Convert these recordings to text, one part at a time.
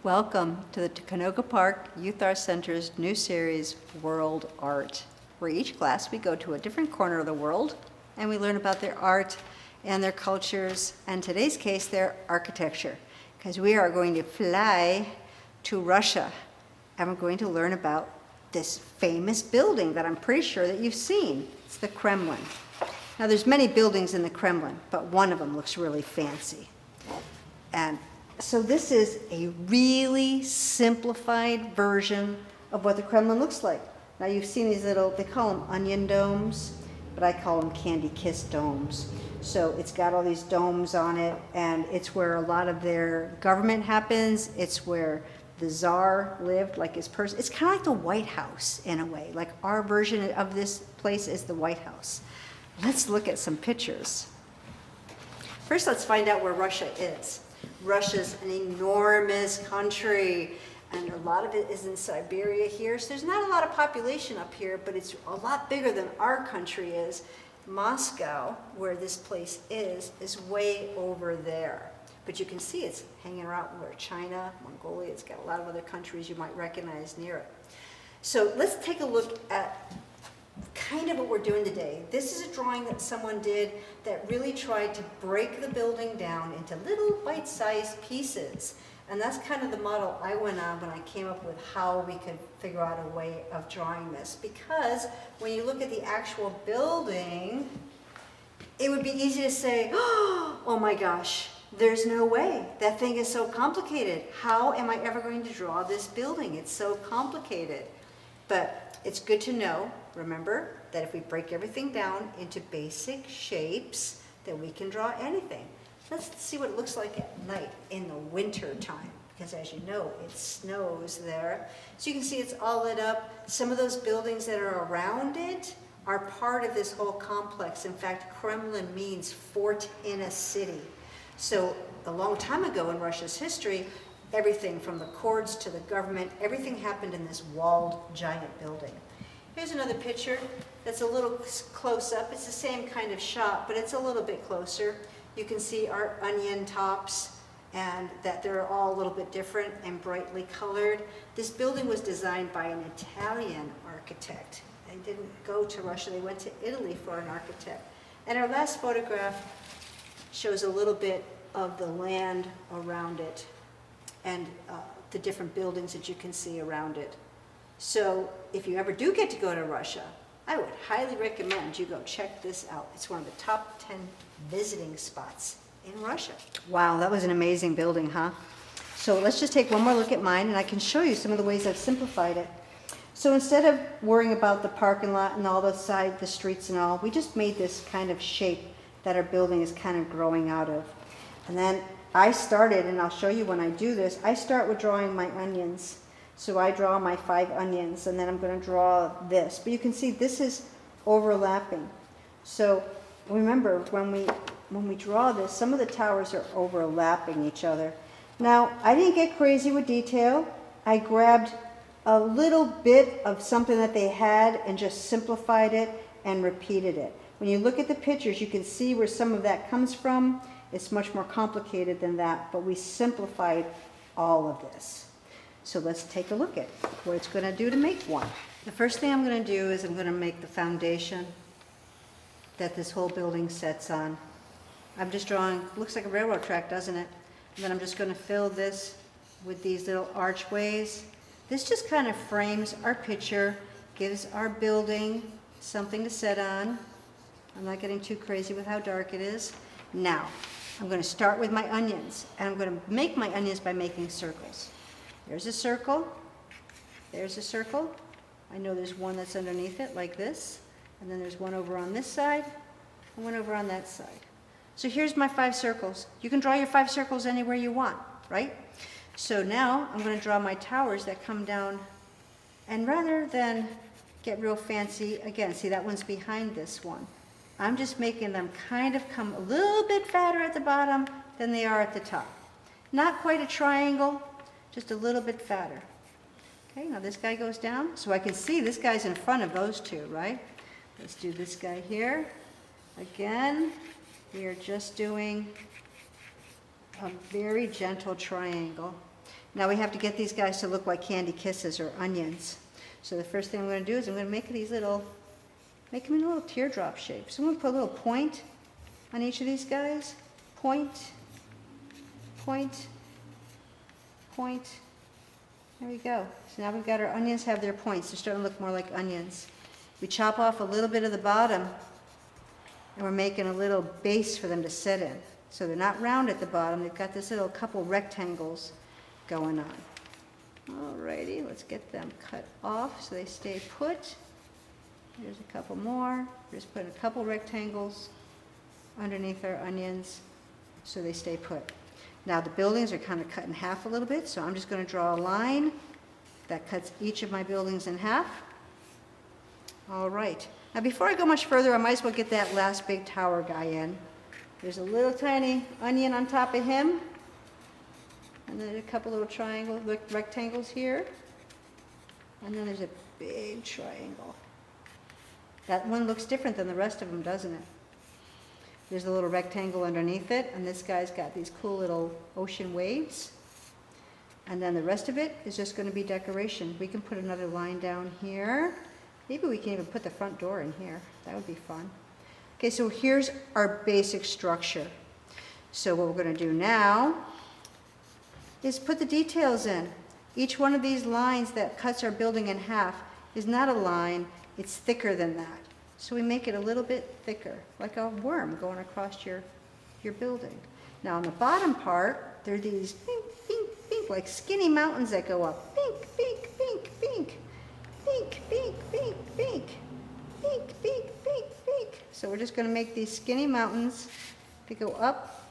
Welcome to the Canoga Park Youth Art Center's new series, World Art, where each class we go to a different corner of the world and we learn about their art and their cultures, and in today's case, their architecture, because we are going to fly to Russia and we're going to learn about this famous building that I'm pretty sure that you've seen. It's the Kremlin. Now, there's many buildings in the Kremlin, but one of them looks really fancy. And so this is a really simplified version of what the Kremlin looks like. Now, you've seen these little, they call them onion domes, but I call them candy kiss domes. So it's got all these domes on it, and it's where a lot of their government happens. It's where the Tsar lived, like his person. It's kind of like the White House in a way. Like our version of this place is the White House. Let's look at some pictures. First, let's find out where Russia is. Russia's an enormous country, and a lot of it is in Siberia here. So there's not a lot of population up here, but it's a lot bigger than our country is. Moscow, where this place is way over there. But you can see it's hanging around where China, Mongolia, it's got a lot of other countries you might recognize near it. So let's take a look at kind of what we're doing today. This is a drawing that someone did that really tried to break the building down into little bite-sized pieces. And that's kind of the model I went on when I came up with how we could figure out a way of drawing this. Because when you look at the actual building, it would be easy to say, oh my gosh, there's no way. That thing is so complicated. How am I ever going to draw this building? It's so complicated. But it's good to know, remember, that if we break everything down into basic shapes, that we can draw anything. Let's see what it looks like at night in the winter time, because as you know, it snows there. So you can see it's all lit up. Some of those buildings that are around it are part of this whole complex. In fact, Kremlin means fort in a city. So a long time ago in Russia's history, everything from the courts to the government, everything happened in this walled giant building. Here's another picture that's a little close up. It's the same kind of shot, but it's a little bit closer. You can see our onion tops and that they're all a little bit different and brightly colored. This building was designed by an Italian architect. They didn't go to Russia, they went to Italy for an architect. And our last photograph shows a little bit of the land around it and the different buildings that you can see around it. So if you ever do get to go to Russia, I would highly recommend you go check this out. It's one of the top 10 visiting spots in Russia. Wow, that was an amazing building, huh? So let's just take one more look at mine, and I can show you some of the ways I've simplified it. So instead of worrying about the parking lot and all the streets and all, we just made this kind of shape that our building is kind of growing out of. And then I started, and I'll show you when I do this, I start with drawing my onions. So I draw my 5 onions, and then I'm going to draw this. But you can see this is overlapping. So remember, when we draw this, some of the towers are overlapping each other. Now, I didn't get crazy with detail. I grabbed a little bit of something that they had and just simplified it and repeated it. When you look at the pictures, you can see where some of that comes from. It's much more complicated than that, but we simplified all of this. So let's take a look at what it's going to do to make one. The first thing I'm going to do is I'm going to make the foundation that this whole building sets on. I'm just drawing, looks like a railroad track, doesn't it? And then I'm just going to fill this with these little archways. This just kind of frames our picture, gives our building something to set on. I'm not getting too crazy with how dark it is. Now, I'm going to start with my onions, and I'm going to make my onions by making circles. There's a circle, there's a circle. I know there's one that's underneath it, like this, and then there's one over on this side, and one over on that side. So here's my 5 circles. You can draw your 5 circles anywhere you want, right? So now I'm going to draw my towers that come down, and rather than get real fancy, again, see that one's behind this one. I'm just making them kind of come a little bit fatter at the bottom than they are at the top. Not quite a triangle, just a little bit fatter. Okay, now this guy goes down, so I can see this guy's in front of those two, right? Let's do this guy here. Again, we are just doing a very gentle triangle. Now we have to get these guys to look like candy kisses or onions. So the first thing I'm going to do is I'm going to make these little, make them in a little teardrop shape. So I'm going to put a little point on each of these guys. Point, point, point. There we go. So now we've got our onions have their points. They're starting to look more like onions. We chop off a little bit of the bottom, and we're making a little base for them to sit in. So they're not round at the bottom. They've got this little couple rectangles going on. Alrighty, let's get them cut off so they stay put. Here's a couple more. We're just putting a couple rectangles underneath our onions so they stay put. Now the buildings are kind of cut in half a little bit, so I'm just going to draw a line that cuts each of my buildings in half. All right. Now before I go much further, I might as well get that last big tower guy in. There's a little tiny onion on top of him, and then a couple little rectangles here, and then there's a big triangle. That one looks different than the rest of them, doesn't it? There's a little rectangle underneath it, and this guy's got these cool little ocean waves. And then the rest of it is just going to be decoration. We can put another line down here. Maybe we can even put the front door in here. That would be fun. Okay, so here's our basic structure. So what we're going to do now is put the details in. Each one of these lines that cuts our building in half is not a line, it's thicker than that. So we make it a little bit thicker, like a worm going across your building. Now on the bottom part, there are these pink, pink, pink, like skinny mountains that go up. Pink, pink, pink, pink, pink, pink, pink, pink, pink, pink, pink, pink. So we're just going to make these skinny mountains that go up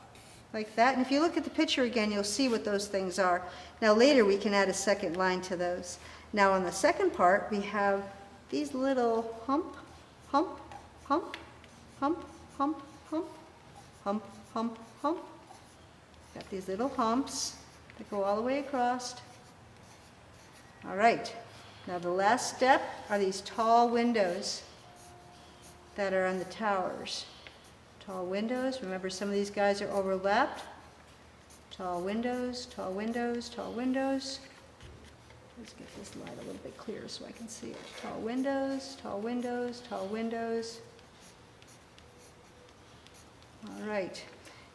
like that. And if you look at the picture again, you'll see what those things are. Now later we can add a second line to those. Now on the second part, we have these little hump, hump, hump, hump, hump, hump, hump, hump, hump. Got these little humps that go all the way across. All right, now the last step are these tall windows that are on the towers. Tall windows, remember some of these guys are overlapped. Tall windows, tall windows, tall windows. Let's get this light a little bit clearer so I can see it. Tall windows, tall windows, tall windows. All right.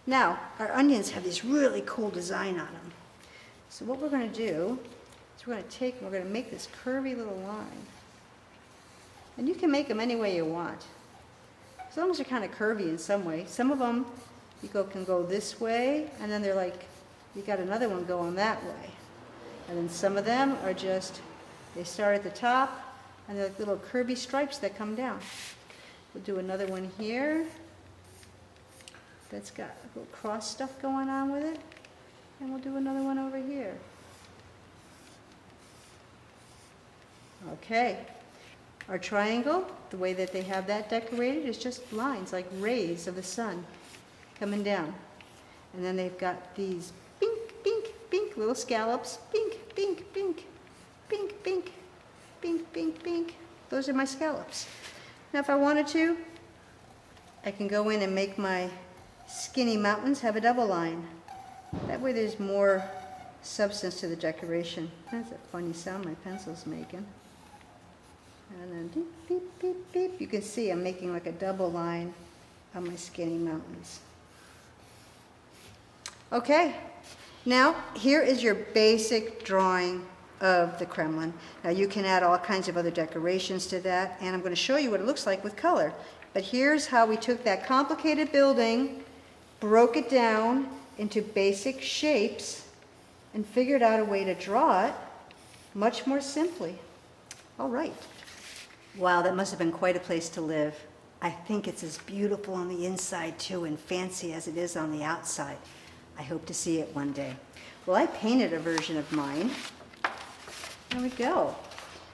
Now, our onions have this really cool design on them. So what we're going to do is we're going to take, we're going to make this curvy little line. And you can make them any way you want. As long as they're kind of curvy in some way. Some of them you can go this way, and then they're like, you got another one going that way. And then some of them are just, they start at the top, and they're like little curvy stripes that come down. We'll do another one here. That's got a little cross stuff going on with it. And we'll do another one over here. Okay. Our triangle, the way that they have that decorated is just lines, like rays of the sun coming down. And then they've got these pink, pink, pink little scallops. Pink, pink, pink, pink, pink, pink, pink, pink. Those are my scallops. Now if I wanted to, I can go in and make my skinny mountains have a double line. That way there's more substance to the decoration. That's a funny sound my pencil's making. And then beep, beep, beep, beep. You can see I'm making like a double line on my skinny mountains. Okay, now here is your basic drawing of the Kremlin. Now you can add all kinds of other decorations to that, and I'm going to show you what it looks like with color. But here's how we took that complicated building, broke it down into basic shapes, and figured out a way to draw it much more simply. All right. Wow, that must have been quite a place to live. I think it's as beautiful on the inside too and fancy as it is on the outside. I hope to see it one day. Well, I painted a version of mine. There we go.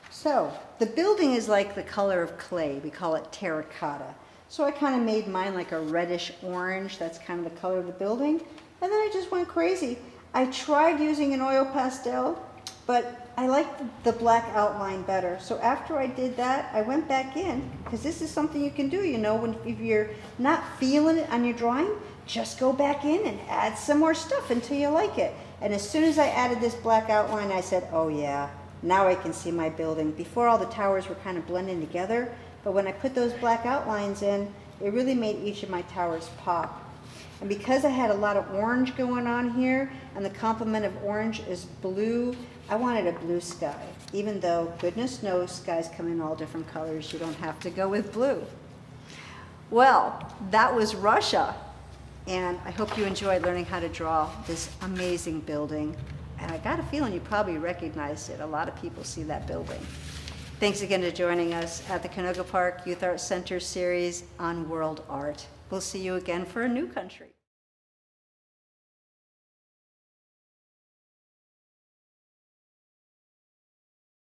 So the building is like the color of clay. We call it terracotta. So I kind of made mine like a reddish orange. That's kind of the color of the building. And then I just went crazy. I tried using an oil pastel, but I liked the black outline better. So after I did that, I went back in, because this is something you can do, you know, if you're not feeling it on your drawing, just go back in and add some more stuff until you like it. And as soon as I added this black outline, I said, oh yeah, now I can see my building. Before, all the towers were kind of blending together, but when I put those black outlines in, it really made each of my towers pop. And because I had a lot of orange going on here, and the complement of orange is blue, I wanted a blue sky. Even though, goodness knows, skies come in all different colors. You don't have to go with blue. Well, that was Russia. And I hope you enjoyed learning how to draw this amazing building. And I got a feeling you probably recognized it. A lot of people see that building. Thanks again for joining us at the Canoga Park Youth Art Center series on World Art. We'll see you again for a new country.